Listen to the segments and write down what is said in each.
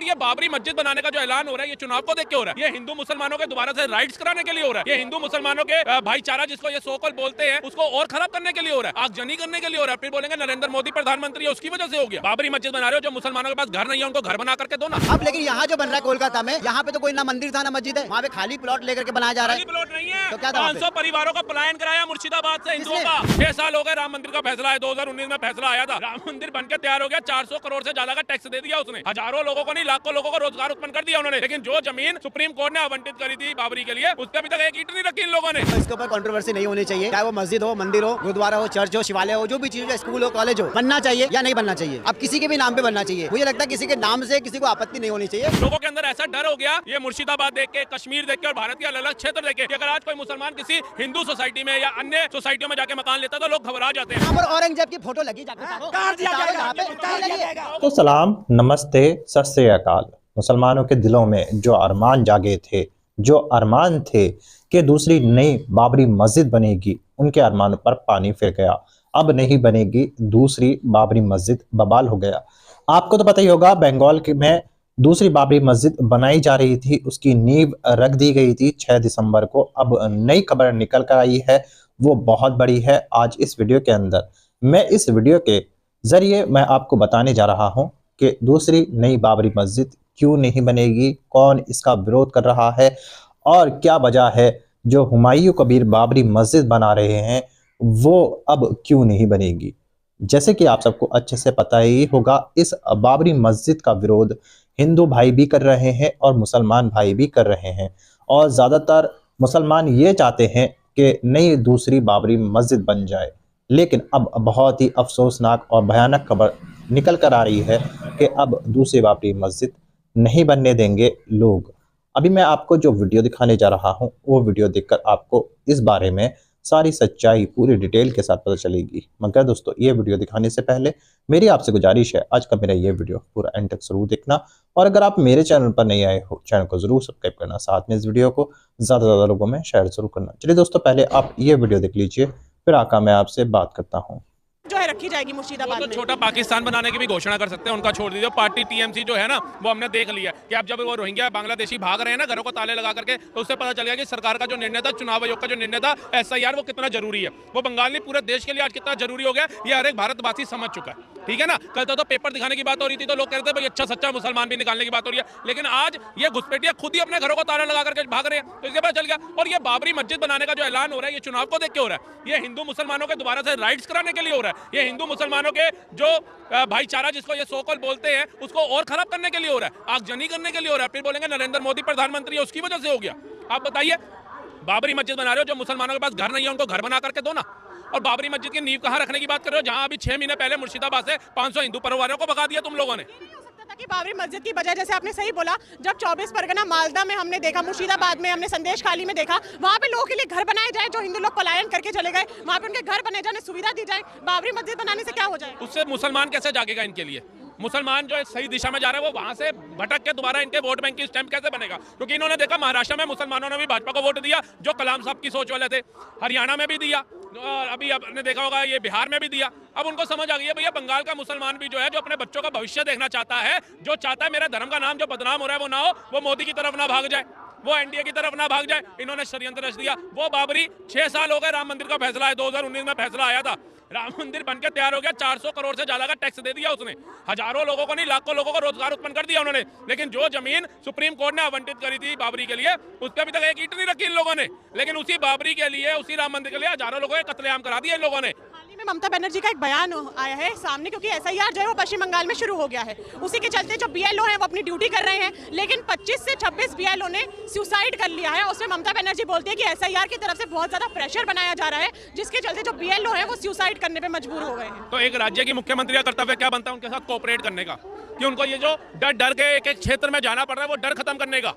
ये बाबरी मस्जिद बनाने का जो ऐलान हो रहा है ये चुनाव को देख के हो रहा है। ये हिंदू मुसलमानों के दोबारा से राइट्स कराने के लिए हो रहा है। ये हिंदू मुसलमानों के भाईचारा जिसको ये सोकल बोलते हैं उसको और खराब करने के लिए हो रहा है, आगजनी करने के लिए हो रहा है। फिर बोलेंगे नरेंद्र मोदी प्रधानमंत्री है उसकी वजह से हो गया। बाबरी मस्जिद बना रहे हो, जो मुसलमानों के पास घर नहीं है उनको घर बना करके दो ना। अब लेकिन यहाँ जो बन रहा है कोलकाता में, यहाँ पे तो कोई ना मंदिर था ना मस्जिद है, वहाँ पे खाली प्लॉट लेकर के बनाया जा रहा है। प्लॉट नहीं है तो क्या 500 परिवारों का पलायन कराया मुर्शिदाबाद से हिंदुओं का। 6 साल हो गए राम मंदिर का फैसला है, 2019 में फैसला आया था, राम मंदिर बनकर तैयार हो गया, 400 करोड़ से ज्यादा का टैक्स दे दिया उसने, हजारों लोगों को नहीं लाखों लोगों को रोजगार उत्पन्न कर दिया उन्होंने। लेकिन जो जमीन सुप्रीम कोर्ट ने आवंटित करी थी बाबरी के लिए उस पर अभी तक एक ईंट नहीं रखी इन लोगों ने। तो इसके ऊपर कंट्रोवर्सी नहीं होनी चाहिए, चाहे वो मस्जिद हो, मंदिर हो, गुरुद्वारा हो, चर्च हो, शिवालय हो, जो भी चीज हो, स्कूल हो, कॉलेज हो, बनना चाहिए या नहीं बनना चाहिए। अब किसी के भी नाम पे बनना चाहिए। मुझे लगता है किसी के नाम से किसी को आपत्ति नहीं होनी चाहिए। लोगों के अंदर ऐसा डर हो गया ये मुर्शिदाबाद देख के, कश्मीर देख के और भारत के अलग अलग क्षेत्र देख के, अगर आज कोई मुसलमान किसी हिंदू सोसाइटी में या अन्य सोसाइटियों में जाके मकान लेता तो लोग घबरा जाते हैं। यहाँ पर औरंगजेब की फोटो लगी तो सलाम, नमस्ते, सत श्री अकाल। मुसलमानों के दिलों में जो अरमान जागे थे, जो अरमान थे कि दूसरी नई बाबरी मस्जिद बनेगी, उनके अरमानों पर पानी फिर गया। अब नहीं बनेगी दूसरी बाबरी मस्जिद, बवाल हो गया। आपको तो पता ही होगा, बंगाल में दूसरी बाबरी मस्जिद बनाई जा रही थी, उसकी नींव रख दी गई थी 6 दिसंबर को। अब नई खबर निकल कर आई है, वो बहुत बड़ी है। आज इस वीडियो के अंदर इस वीडियो के जरिए मैं आपको बताने जा रहा हूं कि दूसरी नई बाबरी मस्जिद क्यों नहीं बनेगी, कौन इसका विरोध कर रहा है और क्या वजह है जो हुमायूं कबीर बाबरी मस्जिद बना रहे हैं वो अब क्यों नहीं बनेगी। जैसे कि आप सबको अच्छे से पता ही होगा, इस बाबरी मस्जिद का विरोध हिंदू भाई भी कर रहे हैं और मुसलमान भाई भी कर रहे हैं। और ज़्यादातर मुसलमान ये चाहते हैं कि नई दूसरी बाबरी मस्जिद बन जाए, लेकिन अब बहुत ही अफसोसनाक और भयानक खबर निकल कर आ रही है कि अब दूसरी बाबरी मस्जिद नहीं बनने देंगे लोग। अभी मैं आपको जो वीडियो दिखाने जा रहा हूं वो वीडियो देखकर आपको इस बारे में सारी सच्चाई पूरी डिटेल के साथ पता चलेगी। मगर दोस्तों, ये वीडियो दिखाने से पहले मेरी आपसे गुजारिश है, आज का मेरा ये वीडियो पूरा एंड तक जरूर देखना। और अगर आप मेरे चैनल पर नहीं आए हो, चैनल को जरूर सब्सक्राइब करना, साथ में इस वीडियो को ज़्यादा से ज़्यादा लोगों में शेयर जरूर करना। चलिए दोस्तों, पहले आप ये वीडियो देख लीजिए, फिर आका मैं आपसे बात करता हूँ। जो है रखी जाएगी मुर्शिदाबाद तो में। छोटा पाकिस्तान बनाने की भी घोषणा कर सकते हैं, उनका छोड़ दीजिए। पार्टी टीएमसी जो है ना वो हमने देख लिया कि अब जब वो रोहिंग्या बांग्लादेशी भाग रहे हैं ना घरों को ताले लगा करके, तो उससे पता चल गया कि सरकार का जो निर्णय था, चुनाव आयोग का जो निर्णय था SIR, वो कितना जरूरी है। वो बंगाल में पूरे देश के लिए आज कितना जरूरी हो गया ये हर एक भारतवासी समझ चुका है। ठीक है ना। कल तो पेपर दिखाने की बात हो रही थी तो लोग कहते थे भाई अच्छा सच्चा मुसलमान भी निकालने की बात हो रही है, लेकिन आज ये घुसपैठिया खुद ही अपने घरों को ताला लगा करके भाग रहे हैं, तो इसके पता चल गया। और ये बाबरी मस्जिद बनाने का जो ऐलान हो रहा है ये चुनाव को देख के हो रहा है। ये हिंदू मुसलमानों के दोबारा से राइट्स कराने के लिए हो रहा है। ये हिंदू मुसलमानों के जो भाईचारा जिसको ये सोकल बोलते हैं उसको और खराब करने के लिए हो रहा है, आगजनी करने के लिए हो रहा है। फिर बोलेंगे नरेंद्र मोदी प्रधानमंत्री है उसकी वजह से हो गया। आप बताइए, बाबरी मस्जिद बना रहे हो, जो मुसलमानों के पास घर नहीं है उनको घर बना करके दो ना। और बाबरी मस्जिद की नींव कहां रखने की बात कर रहे हो, जहां अभी 6 महीने पहले मुर्शिदाबाद से 500 हिंदू परिवारों को भगा दिया तुम लोगों ने। कि बाबरी मस्जिद की बजाय, जैसे आपने सही बोला, जब 24 परगना मालदा में हमने देखा, मुर्शिदाबाद में हमने संदेश खाली में देखा, वहाँ पे लोगों के लिए घर बनाए जाए, जो हिंदू लोग पलायन करके चले गए, वहाँ पे उनके घर बने जाने सुविधा दी जाए। बाबरी मस्जिद बनाने से क्या हो जाए? उससे मुसलमान कैसे जागेगा इनके लिए? मुसलमान जो सही दिशा में जा रहे हैं वो वहां से भटक के दोबारा इनके वोट बैंक की स्टैंप कैसे बनेगा? क्योंकि इन्होंने देखा महाराष्ट्र में मुसलमानों ने भी भाजपा को वोट दिया जो कलाम साहब की सोच वाले थे, हरियाणा में भी दिया, और अभी आपने देखा होगा ये बिहार में भी दिया। अब उनको समझ आ गई है भैया बंगाल का मुसलमान भी जो है, जो अपने बच्चों का भविष्य देखना चाहता है, जो चाहता है मेरे धर्म का नाम जो बदनाम हो रहा है वो ना हो, वो मोदी की तरफ ना भाग जाए, वो NDA की तरफ ना भाग जाए। इन्होंने षड्यंत्र रच दिया। वो बाबरी 6 साल हो गए राम मंदिर का फैसला है, 2019 में फैसला आया था, राम मंदिर बनकर तैयार हो गया, 400 करोड़ से ज्यादा का टैक्स दे दिया उसने, हजारों लोगों को नहीं लाखों लोगों को रोजगार उत्पन्न कर दिया उन्होंने। लेकिन जो जमीन सुप्रीम कोर्ट ने आवंटित करी थी बाबरी के लिए उस पर अभी तक एक ईंट नहीं रखी इन लोगों ने। लेकिन उसी बाबरी के लिए, उसी राम मंदिर के लिए हजारों लोगों के कत्लेआम करा दिया इन लोगों ने। में ममता बनर्जी का एक बयान आया है सामने, क्योंकि SIR जो है वो पश्चिम बंगाल में शुरू हो गया है। उसी के चलते जो BLO है वो अपनी ड्यूटी कर रहे हैं, लेकिन 25 से 26 BLO ने सुसाइड कर लिया है। उसमें ममता बनर्जी बोलती है कि SIR की तरफ से बहुत ज्यादा प्रेशर बनाया जा रहा है, जिसके चलते जो BLO है वो सुसाइड करने पे मजबूर हो गए हैं। तो एक राज्य की मुख्यमंत्री का कर्तव्य क्या बनता है? उनके साथ कोऑपरेट करने का, कि उनको ये जो डर के एक क्षेत्र में जाना पड़ रहा है वो डर खत्म करने का।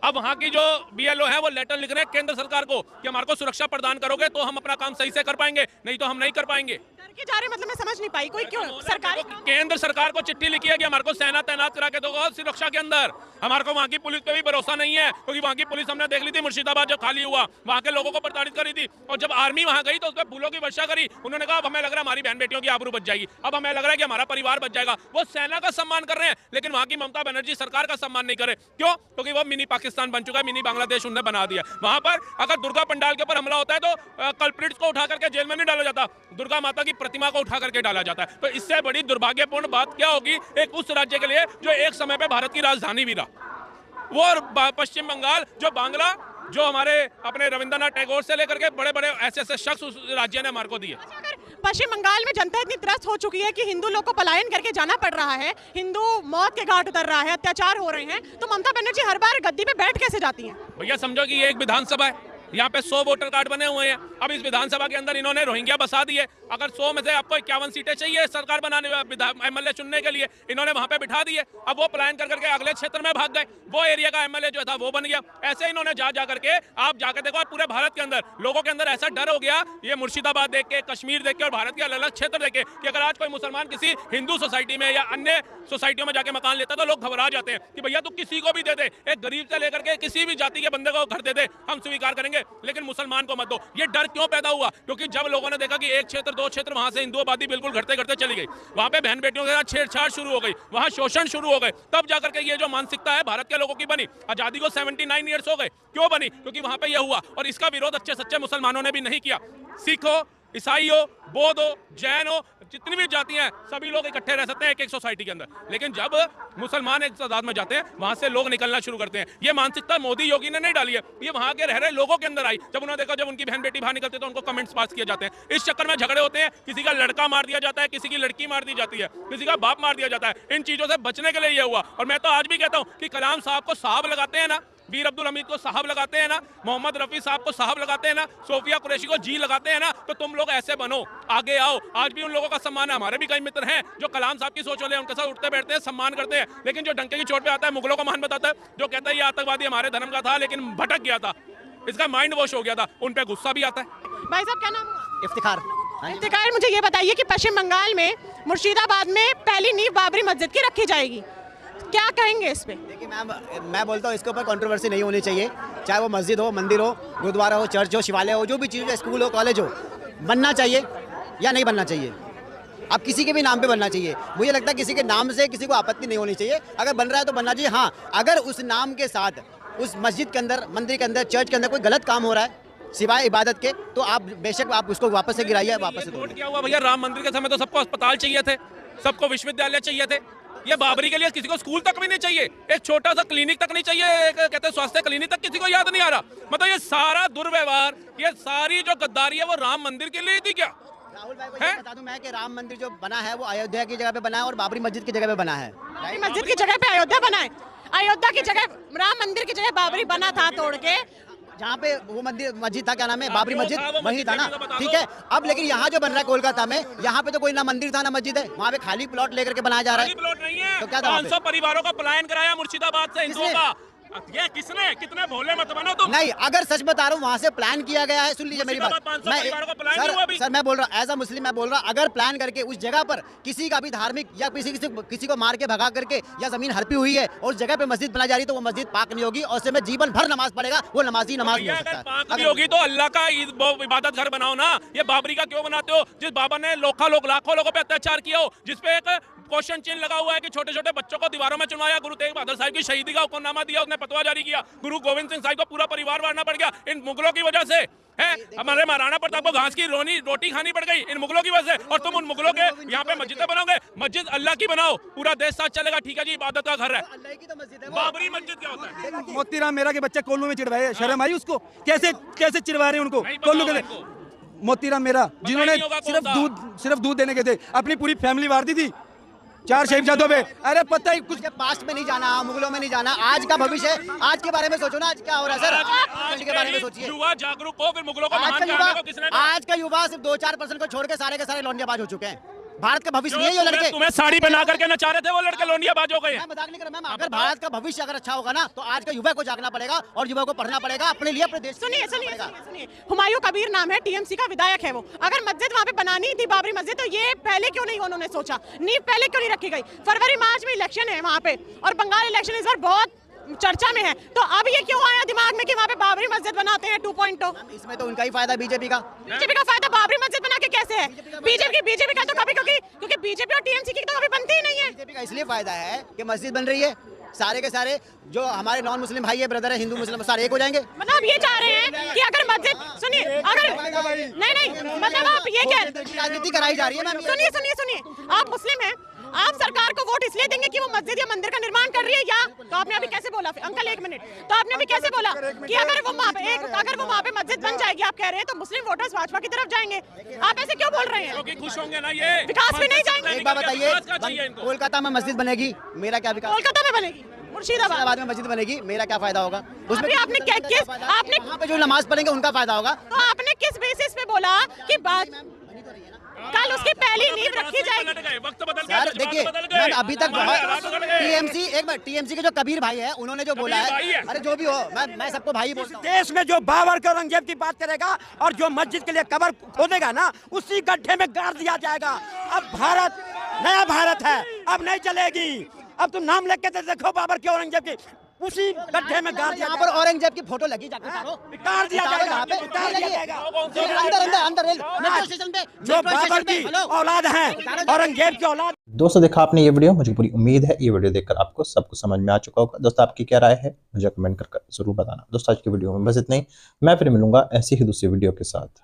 अब वहाँ की जो BLO है वो लेटर लिख रहे हैं केंद्र सरकार को कि हमारे को सुरक्षा प्रदान करोगे तो हम अपना काम सही से कर पाएंगे, नहीं तो हम नहीं कर पाएंगे। करके जा रहे हैं, मतलब मैं समझ नहीं पाई कोई क्यों सरकारी केंद्र सरकार को चिट्ठी लिखी है कि हमारे को सेना तैनात करा के दो सुरक्षा के अंदर। हमारे को वहाँ की पुलिस पे भी भरोसा नहीं है, क्योंकि वहाँ की पुलिस हमने देख ली थी मुर्शिदाबाद जब खाली हुआ, वहाँ के लोगों को प्रताड़ित करी थी, और जब आर्मी वहाँ गई तो उस पर फूलों की वर्षा करी। उन्होंने कहा अब हमें लग रहा है हमारी बहन बेटियों की आबरू बच जाएगी, अब हमें लग रहा है कि हमारा परिवार बच जाएगा। वो सेना का सम्मान कर रहे हैं, लेकिन वहाँ की ममता बनर्जी सरकार का सम्मान नहीं करे। क्यों? क्योंकि वो मिनी पाकिस्तान बन चुका है, मिनी बांग्लादेश उन्होंने बना दिया। वहाँ पर अगर दुर्गा पंडाल के ऊपर हमला होता है तो कल्प्रिट्स को उठा करके जेल में नहीं डाला जाता, दुर्गा माता की प्रतिमा को उठा करके डाला जाता है। तो इससे बड़ी दुर्भाग्यपूर्ण बात क्या होगी एक उस राज्य के लिए जो एक समय पे भारत की राजधानी भी रहा, वो पश्चिम बंगाल, जो बांग्ला, जो हमारे अपने रविंद्रनाथ टैगोर से लेकर के बड़े बड़े ऐसे शख्स उस राज्य ने हमारे को दिए। पश्चिम बंगाल में जनता इतनी त्रस्त हो चुकी है कि हिंदू लोग को पलायन करके जाना पड़ रहा है, हिंदू मौत के घाट उतर रहा है, अत्याचार हो रहे हैं, तो ममता बनर्जी हर बार गद्दी पे बैठ कैसे जाती हैं? भैया समझो कि ये एक विधानसभा है, यहाँ पे 100 वोटर कार्ड बने हुए हैं। अब इस विधानसभा के अंदर इन्होंने रोहिंग्या बसा दिए। अगर 100 में से आपको 51 सीटें चाहिए सरकार बनाने एमएलए चुनने के लिए, इन्होंने वहां पे बिठा दिए। अब वो प्लान कर करके अगले क्षेत्र में भाग गए, वो एरिया का एमएलए जो था वो बन गया। ऐसे इन्होंने जा करके आप जाकर देखो पूरे भारत के अंदर लोगों के अंदर ऐसा डर हो गया, ये मुर्शिदाबाद देख के, कश्मीर देख के और भारत के अलग अलग क्षेत्र देख के, कि अगर आज कोई मुसलमान किसी हिंदू सोसाइटी में या अन्य सोसाइटियों में जाके मकान लेता तो लोग घबरा जाते हैं कि भैया तू किसी को भी दे दे, एक गरीब से लेकर के किसी भी जाति के बंदे को घर दे दे, हम स्वीकार करेंगे, लेकिन मुसलमान को मत दो। ये डर क्यों पैदा हुआ? क्योंकि जब लोगों ने देखा कि एक क्षेत्र दो क्षेत्र वहां से हिंदू आबादी बिल्कुल घटते घटते चली गई, वहां पे बहन बेटियों के साथ छेड़छाड़ शुरू हो गई, वहां शोषण शुरू हो गए, तब जाकर के ये जो मानसिकता है भारत के लोगों की बनी। आजादी को 79 ईयर्स हो गए, क्यों बनी? क्योंकि वहां पे ये हुआ, और इसका विरोध अच्छे सच्चे मुसलमानों ने भी नहीं किया। सिखों, ईसाई हो, बौद्ध हो, जैन हो, जितनी भी जातियां हैं, सभी लोग इकट्ठे रह सकते हैं एक सोसाइटी के अंदर। लेकिन जब मुसलमान एक तादाद में जाते हैं, वहां से लोग निकलना शुरू करते हैं। ये मानसिकता मोदी योगी ने नहीं डाली है, ये वहां के रह रहे लोगों के अंदर आई। जब उन्होंने देखा जब उनकी बहन बेटी बाहर निकलते तो उनको कमेंट्स पास किए जाते हैं, इस चक्कर में झगड़े होते हैं, किसी का लड़का मार दिया जाता है, किसी की लड़की मार दी जाती है, किसी का बाप मार दिया जाता है। इन चीजों से बचने के लिए ये हुआ। और मैं तो आज भी कहता हूँ कि कलाम साहब को साहब लगाते हैं ना, वीर अब्दुल हमीद को साहब लगाते हैं ना, मोहम्मद रफी साहब को साहब लगाते हैं ना, सोफिया कुरैशी को जी लगाते हैं ना, तो तुम लोग ऐसे बनो, आगे आओ। आज भी उन लोगों का सम्मान है। हमारे भी कई मित्र हैं जो कलाम साहब की सोच वाले, उनके साथ उठते बैठते हैं, सम्मान करते हैं, लेकिन जो डंके की चोट पे आता है, मुगलों को महान बताता है, जो कहता है ये आतंकवादी हमारे धर्म का था लेकिन भटक गया था, इसका माइंड वॉश हो गया था, उन पे गुस्सा भी आता है। भाई साहब क्या नाम हुआ? इफ्तिखार। इफ्तिखार, मुझे ये बताइए कि पश्चिम बंगाल में मुर्शिदाबाद में पहली नींव बाबरी मस्जिद की रखी जाएगी, क्या कहेंगे इस पे? देखिए मैम, मैं बोलता हूँ इसके ऊपर कंट्रोवर्सी नहीं होनी चाहिए, चाहे वो मस्जिद हो, मंदिर हो, गुरुद्वारा हो, चर्च हो, शिवालय हो, जो भी चीज़ हो, स्कूल हो, कॉलेज हो, बनना चाहिए या नहीं बनना चाहिए। अब किसी के भी नाम पे बनना चाहिए, मुझे लगता है किसी के नाम से किसी को आपत्ति नहीं होनी चाहिए। अगर बन रहा है तो बनना चाहिए। हाँ, अगर उस नाम के साथ उस मस्जिद के अंदर, मंदिर के अंदर, चर्च के अंदर कोई गलत काम हो रहा है सिवाय इबादत के, तो आप बेशक आप उसको वापस से गिराइए, वापस से तोड़िए। क्या हुआ भैया, राम मंदिर के समय तो सबको अस्पताल चाहिए थे, सबको विश्वविद्यालय चाहिए थे। ये बाबरी के लिए किसी को स्कूल तक भी नहीं चाहिए, एक छोटा सा क्लिनिक तक नहीं चाहिए, एक कहते हैं स्वास्थ्य क्लिनिक तक किसी को याद नहीं आ रहा। मतलब ये सारा दुर्व्यवहार, ये सारी जो गद्दारी है वो राम मंदिर के लिए थी क्या? राहुल भाई को ये बता दूं मैं कि राम मंदिर जो बना है वो अयोध्या की जगह पे बना है और बाबरी मस्जिद की जगह पे बना है। बाबरी मस्जिद की जगह पे अयोध्या बना है, अयोध्या की जगह राम मंदिर की जगह बाबरी बना था तोड़ के, जहाँ पे वो मंदिर मस्जिद था, क्या नाम है, बाबरी मस्जिद, वही था ना, ठीक है। अब लेकिन यहाँ जो बन रहा है कोलकाता में, यहाँ पे तो कोई ना मंदिर था ना मस्जिद है, वहाँ पे खाली प्लॉट लेकर के बनाया जा रहा है। प्लॉट नहीं है, तो क्या था? 500 परिवारों का पलायन कराया मुर्शिदाबाद से हिंदुओं का। ये किसने? कितने भोले मत बनो तुम। नहीं, अगर सच बता रहा हूँ वहाँ से प्लान किया गया है, सुन लीजिए मेरी बात। सर मैं बोल रहा हूँ एज अ मुस्लिम, मैं बोल रहा हूँ अगर प्लान करके उस जगह पर किसी का भी धार्मिक या किसी को मार के भगा करके या जमीन हड़पी हुई है और उस जगह पे मस्जिद बनाई जा रही है, तो वो मस्जिद पाक नहीं होगी और उसमें जीवन भर नमाज पढ़ेगा, वो नमाजी नमाज नहीं हो सकता। अगर होगी तो अल्लाह का इबादत घर बनाओ ना, ये बाबरी का क्यों बनाते हो? जिस बाबा ने लाखों लोगों पे अत्याचार किया हो, जिसपे एक क्वेश्चन चिन्ह लगा हुआ है कि छोटे छोटे बच्चों को दीवारों में चुनवाया, गुरु तेग बहादुर साहब की शहीदी का हुक्मनामा दिया, उसने फतवा जारी किया, गुरु गोविंद सिंह साहब को पूरा परिवार मारना पड़ गया इन मुगलों की वजह से, है। हमारे महाराणा प्रताप को घास की रोटी खानी पड़ गई इन मुगलों की वजह से, और तुम उन मुगलों के यहाँ पे मस्जिदें बनाओगे। मस्जिद अल्लाह की बनाओ, पूरा देश साथ चलेगा, ठीक है जी, इबादत का घर है। बाबरी मस्जिद क्या होता है? मोतीराम मेहरा के बच्चे कोल्लू में चिड़वाए, शर्म आई उसको? कैसे चिड़वा रहे हैं उनको कोल्लू के? मोतीराम मेहरा जिन्होंने सिर्फ दूध देने के थे, अपनी पूरी फैमिली मार दी थी 4 शहीदजादों पे। अरे पता ही कुछ, पास्ट में नहीं जाना, मुगलों में नहीं जाना, आज का भविष्य, आज के बारे में सोचो ना, आज क्या हो रहा है सर, आज के बारे में सोचिए। युवा जागरूक हो, फिर मुगलों को महान करने को किसने कहा? आज का युवा सिर्फ 2-4% को छोड़ के सारे के सारे लौंडियाबाज हो चुके हैं। भारत का भविष्य नहीं है ये लड़के। तुम्हें साड़ी पहना करके नचा रहे थे वो लड़के, लोनिया बाज हो गए। मैं मजाक नहीं कर रहा मैम, अगर भारत का भविष्य अगर अच्छा होगा ना तो आज का युवा को जागना पड़ेगा और युवा को पढ़ना पड़ेगा अपने लिए, अपने देश। सुनिए सुनिए सुनिए, हुमायूं कबीर नाम है, टीएमसी का विधायक है वो। अगर मस्जिद वहाँ पे बनानी थी बाबरी मस्जिद, तो ये पहले क्यों नहीं उन्होंने सोचा, नींव पहले क्यों नहीं रखी गई? फरवरी मार्च में इलेक्शन है वहाँ पे और बंगाल इलेक्शन इस बार बहुत चर्चा में है, तो अब ये क्यों आया दिमाग में कि वहाँ पे बाबरी मस्जिद बनाते हैं 2.0? इसमें तो उनका ही फायदा, बीजेपी का फायदा बाबरी मस्जिद बना के कैसे है? बीजेपी का तो कभी, क्योंकि बीजेपी और टीएमसी की तो कभी बनती ही नहीं है। बीजेपी का इसलिए फायदा है कि मस्जिद बन रही है, सारे के सारे जो हमारे नॉन मुस्लिम भाई है, ब्रदर है, हिंदू मुस्लिम सारे एक हो जाएंगे। मतलब ये चाह रहे हैं कि अगर मस्जिद, सुनिए, अगर नहीं मतलब आप ये क्या राजनीति कराई जा रही है मैम। सुनिए, आप मुस्लिम हैं, आप सरकार को वोट इसलिए देंगे कि वो मस्जिद या मंदिर का निर्माण कर रही है, या तो आपने अभी कैसे बोला अंकल, एक मिनट, तो आपने अभी कैसे बोला कि अगर वो वहाँ पे मस्जिद बन जाएगी, आप कह रहे हैं तो मुस्लिम वोटर्स भाजपा की तरफ जाएंगे? आप ऐसे क्यों बोल रहे हैं? क्योंकि खुश होंगे ना ये, विकास भी नहीं जाएंगे। एक बात बताइए, कोलकाता में मस्जिद बनेगी, मेरा क्या विकास? कोलकाता में बनेगी, मुर्शिदाबाद में मस्जिद बनेगी, मेरा क्या फायदा होगा? उसमें आपने वहाँ पे जो नमाज पढ़ेंगे उनका फायदा होगा। तो आपने किस बेसिस पे बोला कि कल उसकी पहली नींव रखी जाएगी? वक्त बदल सर देखिए, मैम अभी तक टीएमसी के जो कबीर भाई है उन्होंने जो बोला है, अरे जो भी हो, मैं सबको भाई बोलता हूं। देश में जो बाबर के औरंगजेब की बात करेगा और जो मस्जिद के लिए कब्र खोदेगा ना, उसी गड्ढे में गाड़ दिया जाएगा। अब भारत नया भारत है, अब नहीं चलेगी। अब तुम नाम लेके तो देखो बाबर के औरंगजेब की, उसी गड्ढे में गाड़ दिया। यहाँ पर औरंगजेब की फोटो लगी जाके गाड़ दिया जाएगा, गाड़ दिया जाएगा। अंदर मेट्रो स्टेशन पे जो बाबर की औलाद है, औरंगजेब की औलाद। दोस्तों देखा आपने ये वीडियो, मुझे पूरी उम्मीद है ये वीडियो देखकर आपको सब कुछ समझ में आ चुका होगा। दोस्तों आपकी क्या राय है मुझे कमेंट कर जरूर बताना। दोस्तों आज की वीडियो में बस इतना ही, मैं फिर मिलूंगा ऐसी ही दूसरी वीडियो के साथ।